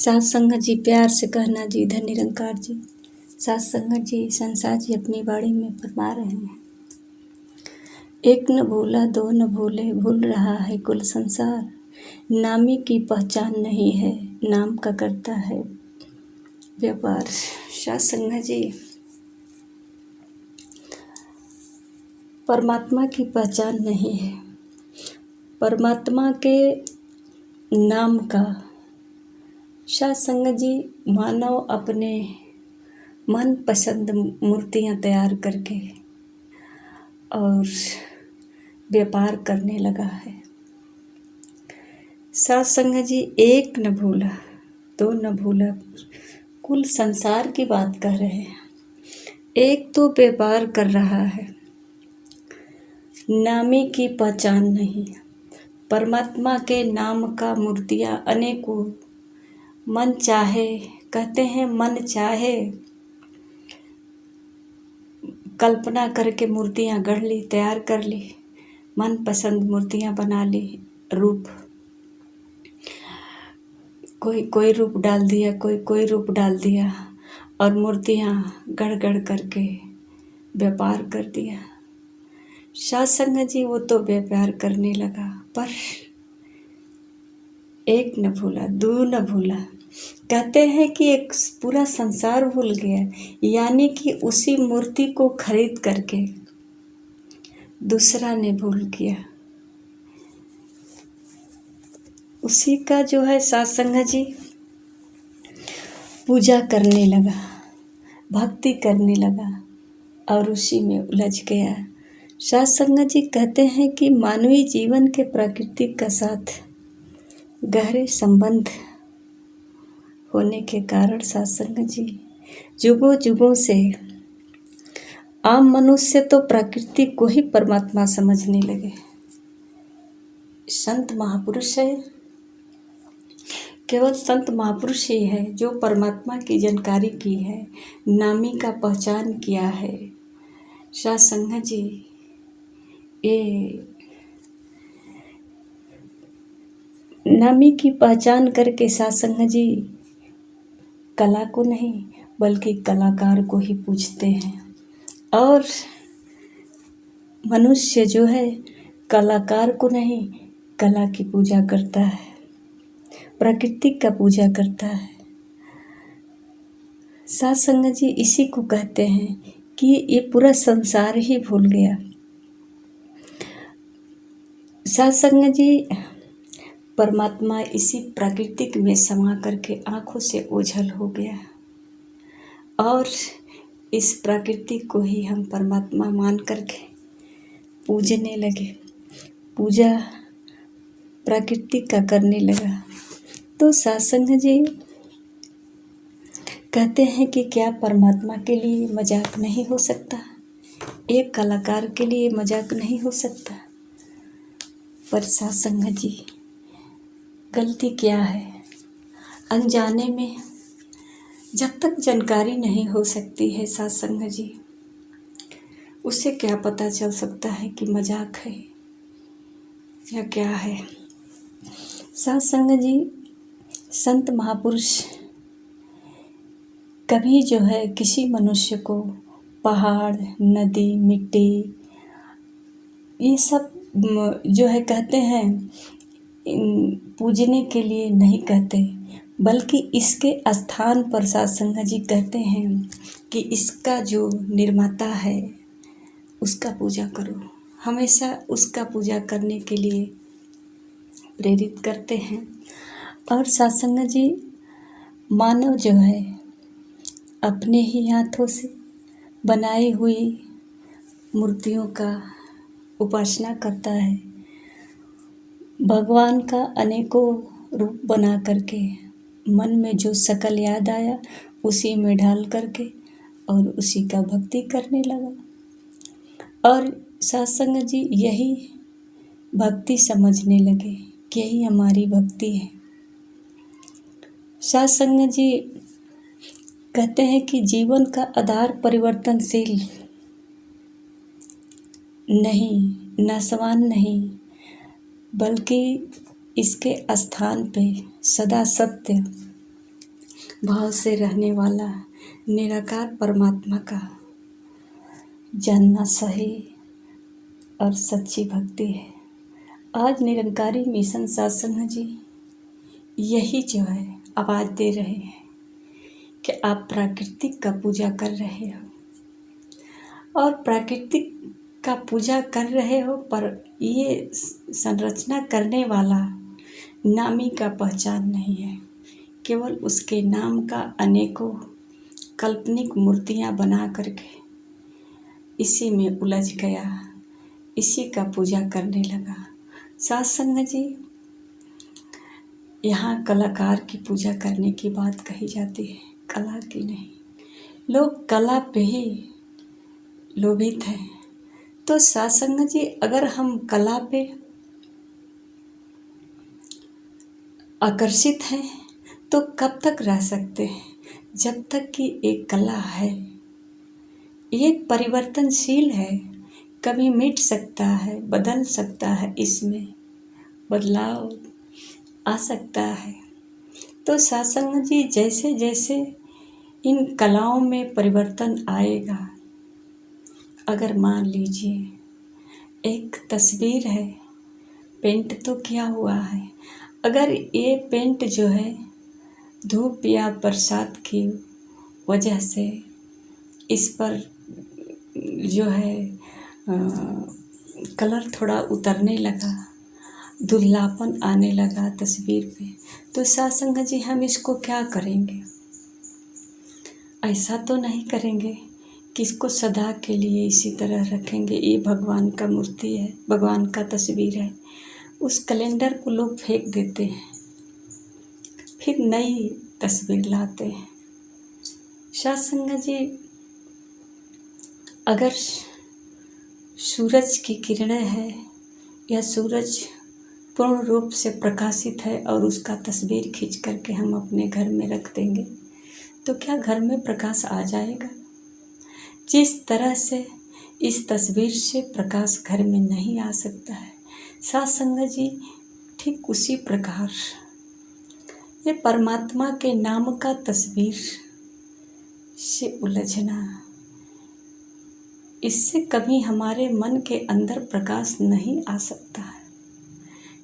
सात संगत जी प्यार से कहना जी धन निरंकार जी। सात संगत जी संसार जी अपनी बाड़ी में फरमा रहे हैं। एक न भूला दो न भूले, भूल रहा है कुल संसार। नामी की पहचान नहीं है, नाम का करता है व्यापार। सात संगत जी परमात्मा की पहचान नहीं है। परमात्मा के नाम का सात संगत जी मानव अपने मन पसंद मूर्तियाँ तैयार करके और व्यापार करने लगा है। सात संगत जी एक न भूला दो न भूला, कुल संसार की बात कर रहे हैं। एक तो व्यापार कर रहा है, नामी की पहचान नहीं। परमात्मा के नाम का मूर्तियाँ अनेकों मन चाहे, कहते हैं मन चाहे कल्पना करके मूर्तियाँ गढ़ ली, तैयार कर ली, मन पसंद मूर्तियाँ बना ली। रूप कोई रूप डाल दिया, कोई रूप डाल दिया और मूर्तियाँ गढ़ गढ़ करके व्यापार कर दिया। सात संगत जी वो तो व्यापार करने लगा, पर एक न भूला दो न भूला। कहते हैं कि एक पूरा संसार भूल गया, यानी कि उसी मूर्ति को खरीद करके दूसरा ने भूल किया। उसी का जो है सात संगत जी पूजा करने लगा, भक्ति करने लगा और उसी में उलझ गया। सात संगत जी कहते हैं कि मानवीय जीवन के प्रकृति का साथ गहरे संबंध होने के कारण सात संगत जी जुगों जुगों से आम मनुष्य तो प्रकृति को ही परमात्मा समझने लगे। संत महापुरुष है, केवल संत महापुरुष ही है जो परमात्मा की जानकारी की है, नामी का पहचान किया है। सात संगत जी ये नामी की पहचान करके सात संगत जी कला को नहीं बल्कि कलाकार को ही पूजते हैं। और मनुष्य जो है कलाकार को नहीं, कला की पूजा करता है, प्रकृति का पूजा करता है। सात संगत जी इसी को कहते हैं कि ये पूरा संसार ही भूल गया। सात संगत जी परमात्मा इसी प्राकृतिक में समा करके आँखों से ओझल हो गया और इस प्रकृति को ही हम परमात्मा मान करके पूजने लगे, पूजा प्रकृति का करने लगा। तो सात संगत जी कहते हैं कि क्या परमात्मा के लिए मजाक नहीं हो सकता, एक कलाकार के लिए मजाक नहीं हो सकता। पर सात संगत जी गलती क्या है, अनजाने में जब तक जानकारी नहीं हो सकती है सात संगत जी, उससे क्या पता चल सकता है कि मजाक है या क्या है। सात संगत जी संत महापुरुष कभी जो है किसी मनुष्य को पहाड़ नदी मिट्टी ये सब जो है कहते हैं पूजने के लिए नहीं कहते, बल्कि इसके स्थान पर सात संगत जी कहते हैं कि इसका जो निर्माता है उसका पूजा करो। हमेशा उसका पूजा करने के लिए प्रेरित करते हैं। और सात संगत जी मानव जो है अपने ही हाथों से बनाई हुई मूर्तियों का उपासना करता है। भगवान का अनेकों रूप बना करके मन में जो शकल याद आया उसी में ढाल करके और उसी का भक्ति करने लगा। और सात संगत जी यही भक्ति समझने लगे कि यही हमारी भक्ति है। सात संगत जी कहते हैं कि जीवन का आधार परिवर्तनशील नहीं, नाशवान नहीं, बल्कि इसके स्थान पे सदा सत्य भाव से रहने वाला निराकार परमात्मा का जानना सही और सच्ची भक्ति है। आज निरंकारी मिशन सत्संग जी यही जो है आवाज़ दे रहे हैं कि आप प्राकृतिक का पूजा कर रहे हो और प्राकृतिक का पूजा कर रहे हो, पर ये संरचना करने वाला नामी का पहचान नहीं है। केवल उसके नाम का अनेकों काल्पनिक मूर्तियाँ बना करके इसी में उलझ गया, इसी का पूजा करने लगा। सत्संग जी, यहाँ कलाकार की पूजा करने की बात कही जाती है, कला की नहीं। लोग कला पे ही लोभित हैं। तो सत्संग जी, अगर हम कला पे आकर्षित हैं तो कब तक रह सकते हैं? जब तक कि एक कला है, एक परिवर्तनशील है, कभी मिट सकता है, बदल सकता है, इसमें बदलाव आ सकता है। तो सत्संग जी, जैसे जैसे इन कलाओं में परिवर्तन आएगा, अगर मान लीजिए एक तस्वीर है, पेंट तो किया हुआ है, अगर ये पेंट जो है धूप या बरसात की वजह से इस पर जो है कलर थोड़ा उतरने लगा, धुंधलापन आने लगा तस्वीर पे, तो सत्संग जी हम इसको क्या करेंगे? ऐसा तो नहीं करेंगे कि इसको सदा के लिए इसी तरह रखेंगे। ये भगवान का मूर्ति है, भगवान का तस्वीर है, उस कैलेंडर को लोग फेंक देते हैं, फिर नई तस्वीर लाते हैं। सत्संग जी, अगर सूरज की किरणें है या सूरज पूर्ण रूप से प्रकाशित है और उसका तस्वीर खींच करके हम अपने घर में रख देंगे, तो क्या घर में प्रकाश आ जाएगा? जिस तरह से इस तस्वीर से प्रकाश घर में नहीं आ सकता है, सत्संग जी ठीक उसी प्रकार ये परमात्मा के नाम का तस्वीर से उलझना, इससे कभी हमारे मन के अंदर प्रकाश नहीं आ सकता है।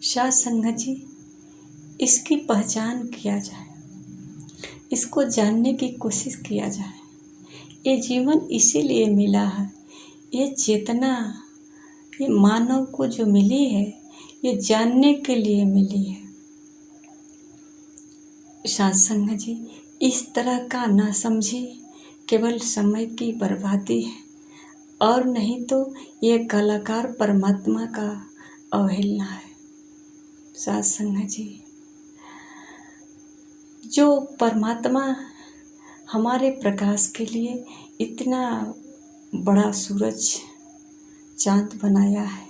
सत्संग जी, इसकी पहचान किया जाए, इसको जानने की कोशिश किया जाए। ये जीवन इसीलिए मिला है, ये चेतना ये मानव को जो मिली है, ये जानने के लिए मिली है। सत्संग जी, इस तरह का ना समझे, केवल समय की बर्बादी है, और नहीं तो ये कलाकार परमात्मा का अवहेलना है। सत्संग जी, जो परमात्मा हमारे प्रकाश के लिए इतना बड़ा सूरज चांद बनाया है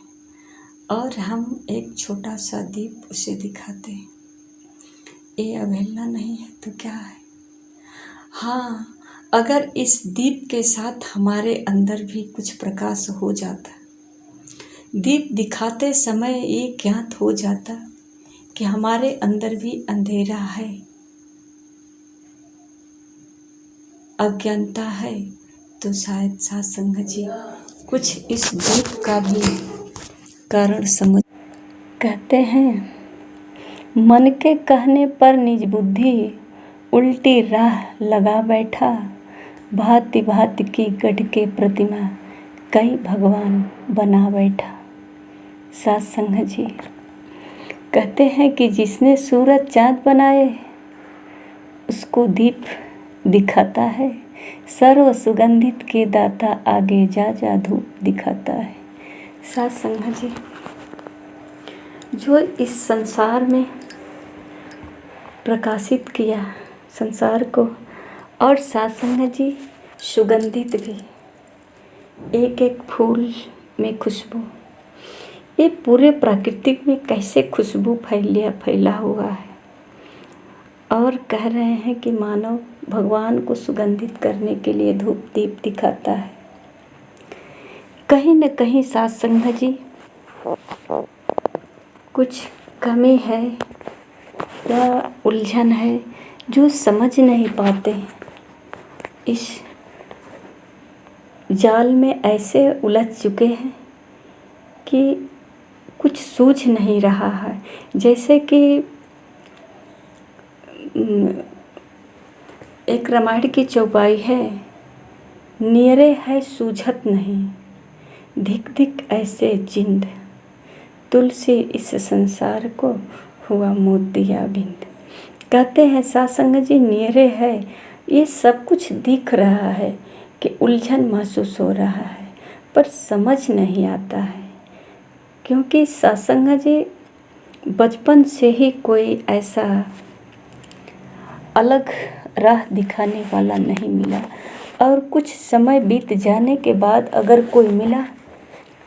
और हम एक छोटा सा दीप उसे दिखाते हैं, ये अवहेलना नहीं है तो क्या है? हाँ, अगर इस दीप के साथ हमारे अंदर भी कुछ प्रकाश हो जाता, दीप दिखाते समय ये ज्ञात हो जाता कि हमारे अंदर भी अंधेरा है, अज्ञानता है, तो शायद सत्संग जी कुछ इस दीप का भी कारण समझ। कहते हैं, मन के कहने पर निज बुद्धि उल्टी राह लगा बैठा, भांति भांति की गढ़ के प्रतिमा कई भगवान बना बैठा। सत्संग जी कहते हैं कि जिसने सूरज चाँद बनाए उसको दीप दिखाता है, सर्व सुगंधित के दाता आगे जा जा धूप दिखाता है। सत्संग जी, जो इस संसार में प्रकाशित किया संसार को, और सत्संग जी सुगंधित भी, एक एक फूल में खुशबू, ये पूरे प्राकृतिक में कैसे खुशबू फैला हुआ है, और कह रहे हैं कि मानव भगवान को सुगंधित करने के लिए धूप दीप दिखाता है। कहीं न कहीं सत्संग जी कुछ कमी है या उलझन है, जो समझ नहीं पाते, इस जाल में ऐसे उलझ चुके हैं कि कुछ सूझ नहीं रहा है। जैसे कि एक रामायण की चौपाई है, नियरे है सूझत नहीं, धिक धिक ऐसे जिंद, तुलसी इस संसार को हुआ मोतिया बिंद। कहते हैं सत्संग जी, नियरे है, ये सब कुछ दिख रहा है कि उलझन महसूस हो रहा है, पर समझ नहीं आता है, क्योंकि सत्संग जी बचपन से ही कोई ऐसा अलग राह दिखाने वाला नहीं मिला, और कुछ समय बीत जाने के बाद अगर कोई मिला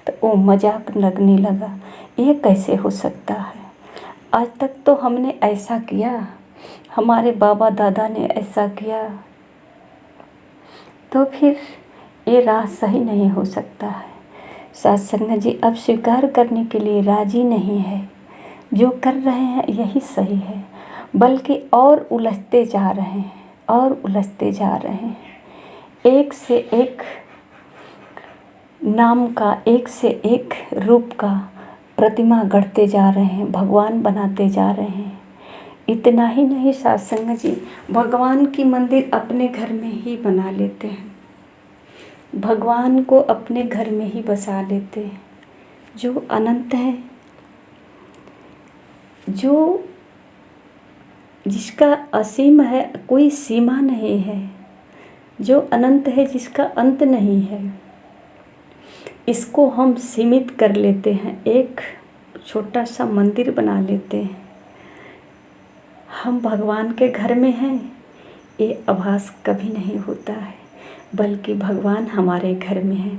तो वो मजाक लगने लगा। ये कैसे हो सकता है? आज तक तो हमने ऐसा किया, हमारे बाबा दादा ने ऐसा किया, तो फिर ये राह सही नहीं हो सकता है। सत्संग जी अब स्वीकार करने के लिए राजी नहीं है, जो कर रहे हैं यही सही है, बल्कि और उलझते जा रहे हैं और उलझते जा रहे हैं। एक से एक नाम का, एक से एक रूप का प्रतिमा गढ़ते जा रहे हैं, भगवान बनाते जा रहे हैं। इतना ही नहीं सत्संग जी, भगवान की मंदिर अपने घर में ही बना लेते हैं, भगवान को अपने घर में ही बसा लेते हैं, जो अनंत है, जो जिसका असीम है, कोई सीमा नहीं है, जो अनंत है, जिसका अंत नहीं है, इसको हम सीमित कर लेते हैं, एक छोटा सा मंदिर बना लेते हैं। हम भगवान के घर में हैं, ये आभास कभी नहीं होता है, बल्कि भगवान हमारे घर में है,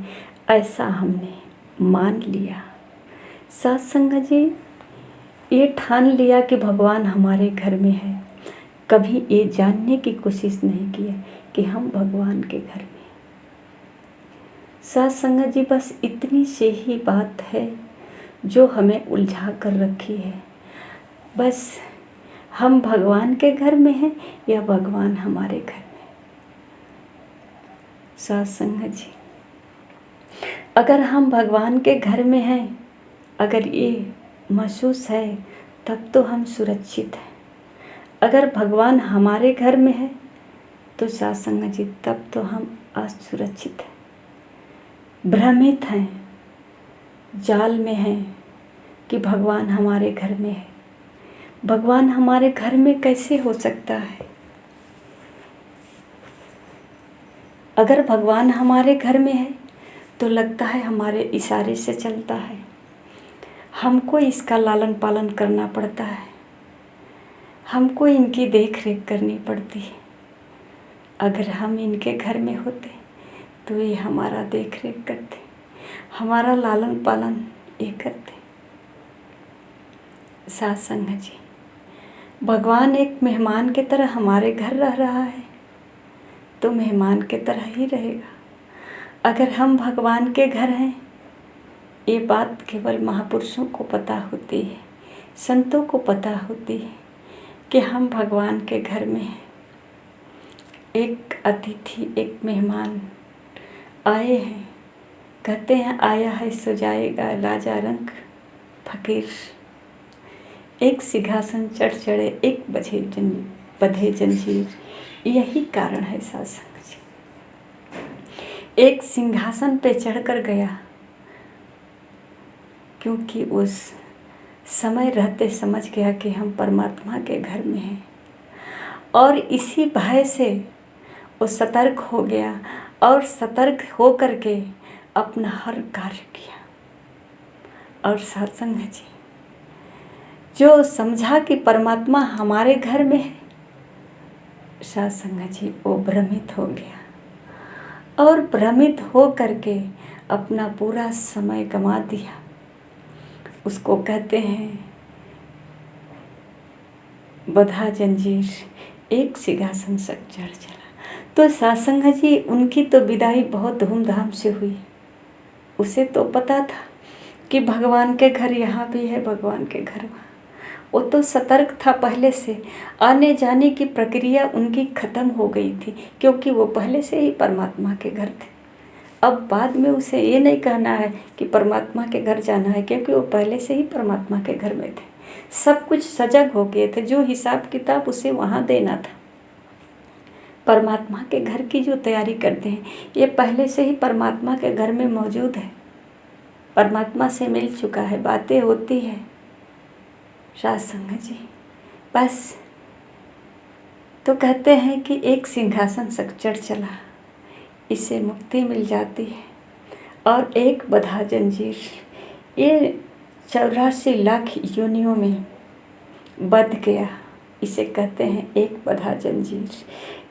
ऐसा हमने मान लिया। सत्संग जी, ये ठान लिया कि भगवान हमारे घर में है, कभी ये जानने की कोशिश नहीं की है कि हम भगवान के घर में। सत्संग जी, बस इतनी से ही बात है जो हमें उलझा कर रखी है। बस हम भगवान के घर में हैं या भगवान हमारे घर में। सत्संग जी, अगर हम भगवान के घर में हैं, अगर ये महसूस है, तब तो हम सुरक्षित हैं। अगर भगवान हमारे घर में है तो सत्संग जी, तब तो हम असुरक्षित हैं, भ्रमित हैं, जाल में हैं कि भगवान हमारे घर में है। भगवान हमारे घर में कैसे हो सकता है? अगर भगवान हमारे घर में है तो लगता है हमारे इशारे से चलता है, हमको इसका लालन पालन करना पड़ता है, हमको इनकी देख रेख करनी पड़ती है। अगर हम इनके घर में होते तो ये हमारा देख रेख करते, हमारा लालन पालन ये करते। सत्संग जी, भगवान एक मेहमान की तरह हमारे घर रह रहा है तो मेहमान की तरह ही रहेगा। अगर हम भगवान के घर हैं, ये बात केवल महापुरुषों को पता होती है, संतों को पता होती है कि हम भगवान के घर में हैं। एक अतिथि, एक मेहमान आए हैं, कहते हैं आया है सो जाएगा राजा रंग फकीर, एक सिंहासन चढ़ चढ़े एक बंधे जंजीर। यही कारण है सत्संग जी, एक सिंहासन पे चढ़कर गया, क्योंकि उस समय रहते समझ गया कि हम परमात्मा के घर में हैं, और इसी भय से वो सतर्क हो गया, और सतर्क हो करके अपना हर कार्य किया। और सत्संग जी, जो समझा कि परमात्मा हमारे घर में है, सत्संग जी वो भ्रमित हो गया, और भ्रमित हो करके अपना पूरा समय गंवा दिया। उसको कहते हैं बंधा जंजीर, एक सिंहासन सक चढ़ चला। तो सत्संग जी, उनकी तो विदाई बहुत धूमधाम से हुई। उसे तो पता था कि भगवान के घर यहाँ भी है, भगवान के घर वहाँ, वो तो सतर्क था पहले से, आने जाने की प्रक्रिया उनकी खत्म हो गई थी, क्योंकि वो पहले से ही परमात्मा के घर थे। अब बाद में उसे ये नहीं कहना है कि परमात्मा के घर जाना है, क्योंकि वो पहले से ही परमात्मा के घर में थे। सब कुछ सजग हो गए थे, जो हिसाब किताब उसे वहाँ देना था। परमात्मा के घर की जो तैयारी करते हैं, ये पहले से ही परमात्मा के घर में मौजूद है, परमात्मा से मिल चुका है, बातें होती है। साध संगत जी, बस तो कहते हैं कि एक सिंहासन सक चढ़ चला, इससे मुक्ति मिल जाती है, और एक बंधा जंजीर, ये 84 लाख योनियों में बंध गया, इसे कहते हैं एक बंधा जंजीर।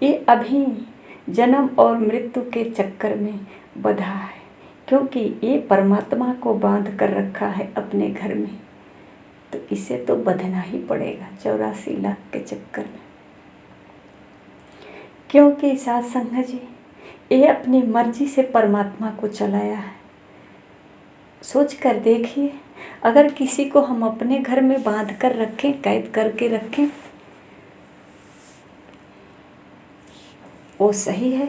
ये अभी जन्म और मृत्यु के चक्कर में बंधा है, क्योंकि ये परमात्मा को बांध कर रखा है अपने घर में, तो इसे तो बंधना ही पड़ेगा 84 लाख के चक्कर में। क्योंकि साध संगत जी, ये अपनी मर्जी से परमात्मा को चलाया है। सोच कर देखिए, अगर किसी को हम अपने घर में बांध कर रखें, कैद करके रखें, वो सही है?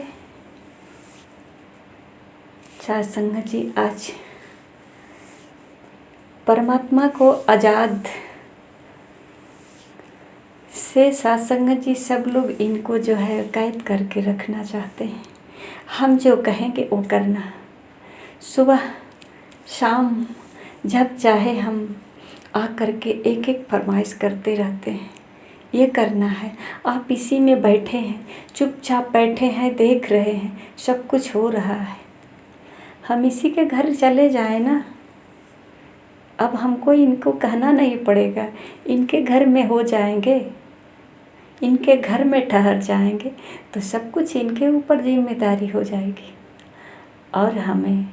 साध संगत जी, आज परमात्मा को आज़ाद से साध संगत जी सब लोग इनको जो है कैद करके रखना चाहते हैं। हम जो कहेंगे वो करना, सुबह शाम जब चाहे हम आ करके एक एक फरमाइश करते रहते हैं, ये करना है। आप इसी में बैठे हैं, चुपचाप बैठे हैं, देख रहे हैं सब कुछ हो रहा है। हम इसी के घर चले जाएं ना, अब हमको इनको कहना नहीं पड़ेगा, इनके घर में हो जाएंगे, इनके घर में ठहर जाएंगे, तो सब कुछ इनके ऊपर जिम्मेदारी हो जाएगी और हमें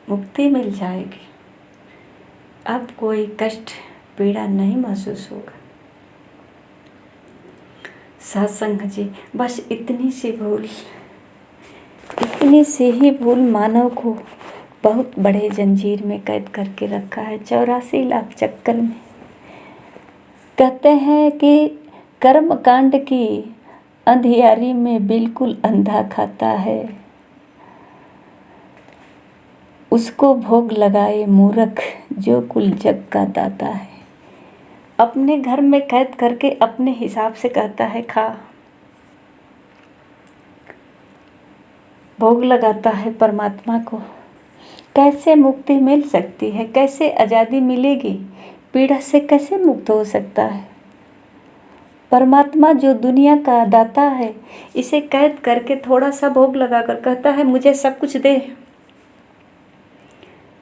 मुक्ति मिल जाएगी। अब कोई कष्ट पीड़ा नहीं महसूस होगा। साध संगत जी, बस इतनी सी ही भूल मानव को बहुत बड़े जंजीर में कैद करके रखा है, 84 लाख चक्कर में। कहते हैं कि कर्म कांड की अंधियारी में बिल्कुल अंधा खाता है, उसको भोग लगाए मूर्ख जो कुल जग का दाता है। अपने घर में कैद करके अपने हिसाब से कहता है खा, भोग लगाता है परमात्मा को। कैसे मुक्ति मिल सकती है? कैसे आज़ादी मिलेगी? पीड़ा से कैसे मुक्त हो सकता है? परमात्मा जो दुनिया का दाता है, इसे कैद करके थोड़ा सा भोग लगाकर कहता है मुझे सब कुछ दे,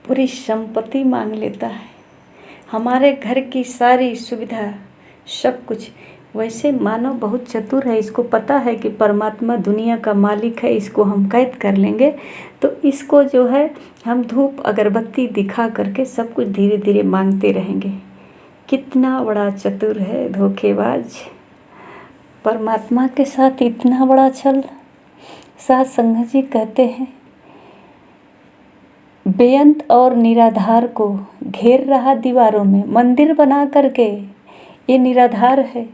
पूरी संपत्ति मांग लेता है, हमारे घर की सारी सुविधा सब कुछ। वैसे मानव बहुत चतुर है, इसको पता है कि परमात्मा दुनिया का मालिक है, इसको हम कैद कर लेंगे तो इसको जो है हम धूप अगरबत्ती दिखा करके सब कुछ धीरे धीरे मांगते रहेंगे। कितना बड़ा चतुर है, धोखेबाज। परमात्मा के साथ इतना बड़ा छल। साध संगत जी कहते हैं बेअंत और निराधार को घेर रहा दीवारों में, मंदिर बना करके। ये निराधार है,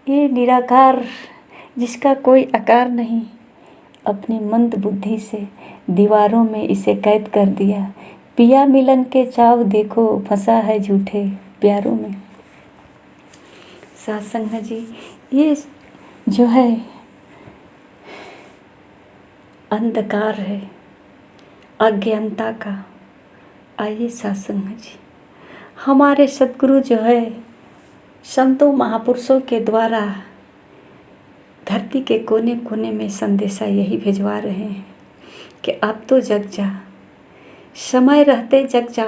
ये निराकार, जिसका कोई आकार नहीं, अपनी मंद बुद्धि से दीवारों में इसे कैद कर दिया। पिया मिलन के चाव देखो, फंसा है झूठे प्यारों में। साध संगत जी, ये जो है अंधकार है अज्ञानता का। आइए साध संगत जी, हमारे सद्गुरु जो है संतों महापुरुषों के द्वारा धरती के कोने कोने में संदेशा यही भिजवा रहे हैं कि अब तो जग जा, समय रहते जग जा,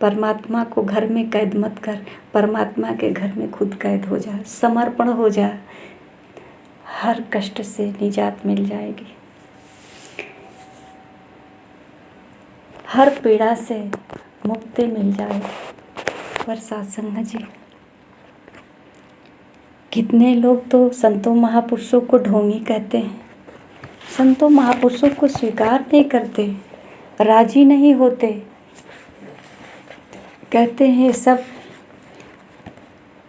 परमात्मा को घर में कैद मत कर, परमात्मा के घर में खुद कैद हो जा, समर्पण हो जा, हर कष्ट से निजात मिल जाएगी, हर पीड़ा से मुक्ति मिल जाएगी। पर साध संगत जी, कितने लोग तो संतों महापुरुषों को ढोंगी कहते हैं, संतों महापुरुषों को स्वीकार नहीं करते, राजी नहीं होते, कहते हैं सब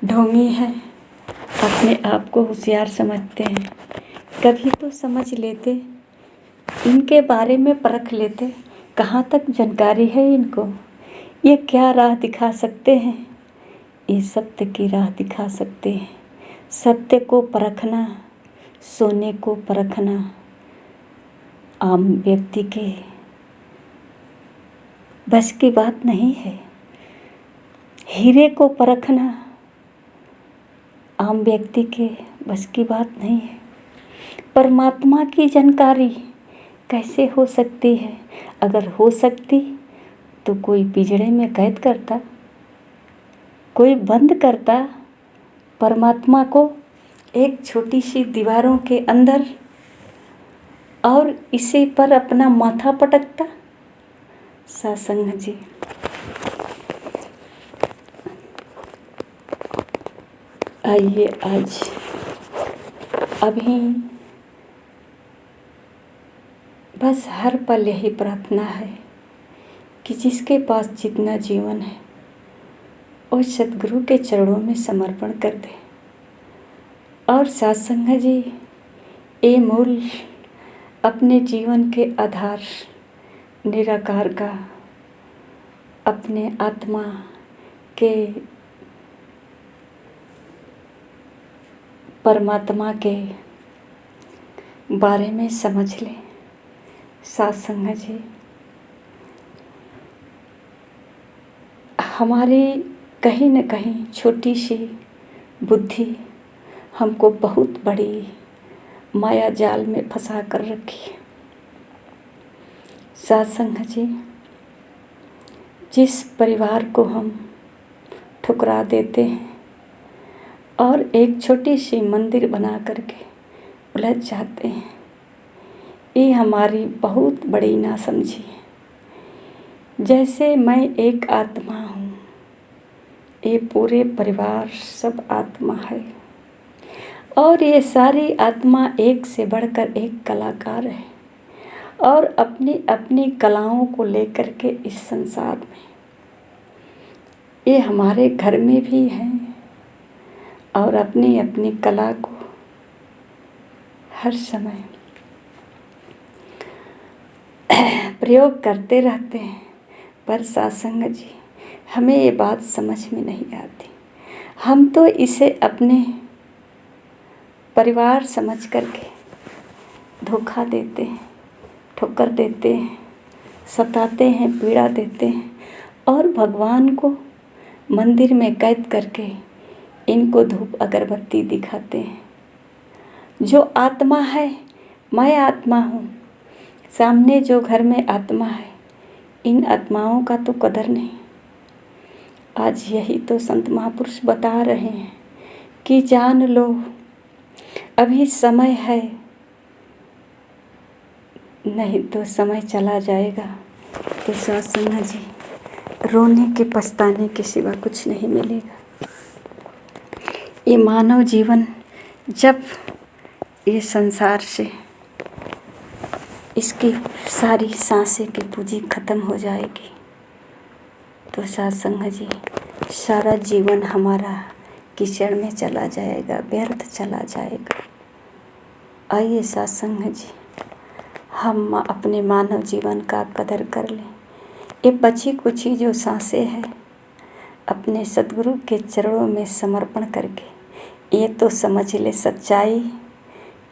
ढोंगी हैं, अपने आप को होशियार समझते हैं। कभी तो समझ लेते, इनके बारे में परख लेते, कहाँ तक जानकारी है इनको, ये क्या राह दिखा सकते हैं। ये सत्य की राह दिखा सकते हैं। सत्य को परखना, सोने को परखना आम व्यक्ति के बस की बात नहीं है। हीरे को परखना आम व्यक्ति के बस की बात नहीं है। परमात्मा की जानकारी कैसे हो सकती है? अगर हो सकती तो कोई पिंजरे में कैद करता, कोई बंद करता परमात्मा को एक छोटी सी दीवारों के अंदर और इसी पर अपना माथा पटकता। सत्संग जी, आइए आज अभी बस हर पल यही प्रार्थना है कि जिसके पास जितना जीवन है वो सद्गुरु के चरणों में समर्पण कर दे। और सत्संग जी, ये मूल अपने जीवन के आधार निराकार का, अपने आत्मा के परमात्मा के बारे में समझ ले। सत्संग जी, हमारी कहीं न कहीं छोटी सी बुद्धि हमको बहुत बड़ी माया जाल में फंसा कर रखी है। सत्संग जी, जिस परिवार को हम ठुकरा देते हैं और एक छोटी सी मंदिर बना करके उलझ जाते हैं, ये हमारी बहुत बड़ी नासमझी है। जैसे मैं एक आत्मा हूँ, ये पूरे परिवार सब आत्मा है और ये सारी आत्मा एक से बढ़कर एक कलाकार है और अपनी अपनी कलाओं को लेकर के इस संसार में, ये हमारे घर में भी हैं और अपनी अपनी कला को हर समय प्रयोग करते रहते हैं। पर सत्संग जी, हमें ये बात समझ में नहीं आती। हम तो इसे अपने परिवार समझ करके धोखा देते हैं, ठोकर देते हैं, सताते हैं, पीड़ा देते हैं और भगवान को मंदिर में कैद करके इनको धूप अगरबत्ती दिखाते हैं। जो आत्मा है, मैं आत्मा हूँ, सामने जो घर में आत्मा है, इन आत्माओं का तो कदर नहीं। आज यही तो संत महापुरुष बता रहे हैं कि जान लो अभी समय है, नहीं तो समय चला जाएगा। तो सत्संग जी, रोने के पछताने के सिवा कुछ नहीं मिलेगा। ये मानव जीवन जब ये संसार से इसकी सारी सांसें की पूंजी खत्म हो जाएगी तो सत्संग जी, सारा जीवन हमारा कीचड़ में चला जाएगा, व्यर्थ चला जाएगा। आइए सत्संग जी, हम अपने मानव जीवन का कदर कर लें। ये बची कुची जो सांसें हैं अपने सद्गुरु के चरणों में समर्पण करके ये तो समझ ले सच्चाई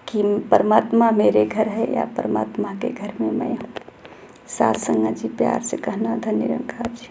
कि परमात्मा मेरे घर है या परमात्मा के घर में मैं हूँ। सत्संग जी, प्यार से कहना। धन्य निरंकार जी।